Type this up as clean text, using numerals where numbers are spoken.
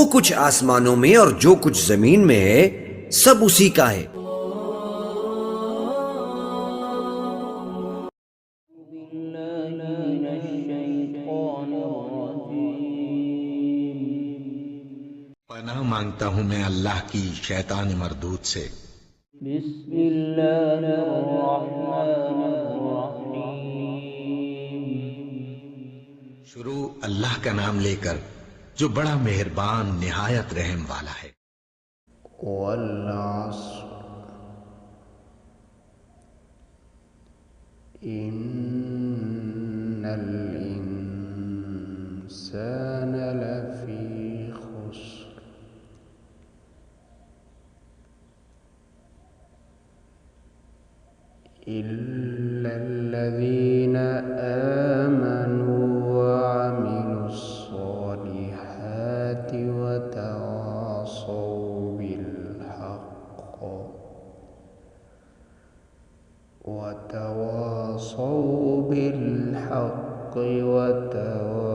कुछ आसमानों में और जो कुछ जमीन में है सब उसी का है। पनाह मांगता हूं मैं अल्लाह की शैतान मरदूद से। शुरू अल्लाह का नाम लेकर जो बड़ा मेहरबान निहायत रहम वाला है। वल अस्र इन्नल इंसान लफी खुस्र इल्लल्लज़ीना आमनू वअमिलुस्सॉलिहाति वतवासौ बिलहक़्क़ि वतवासौ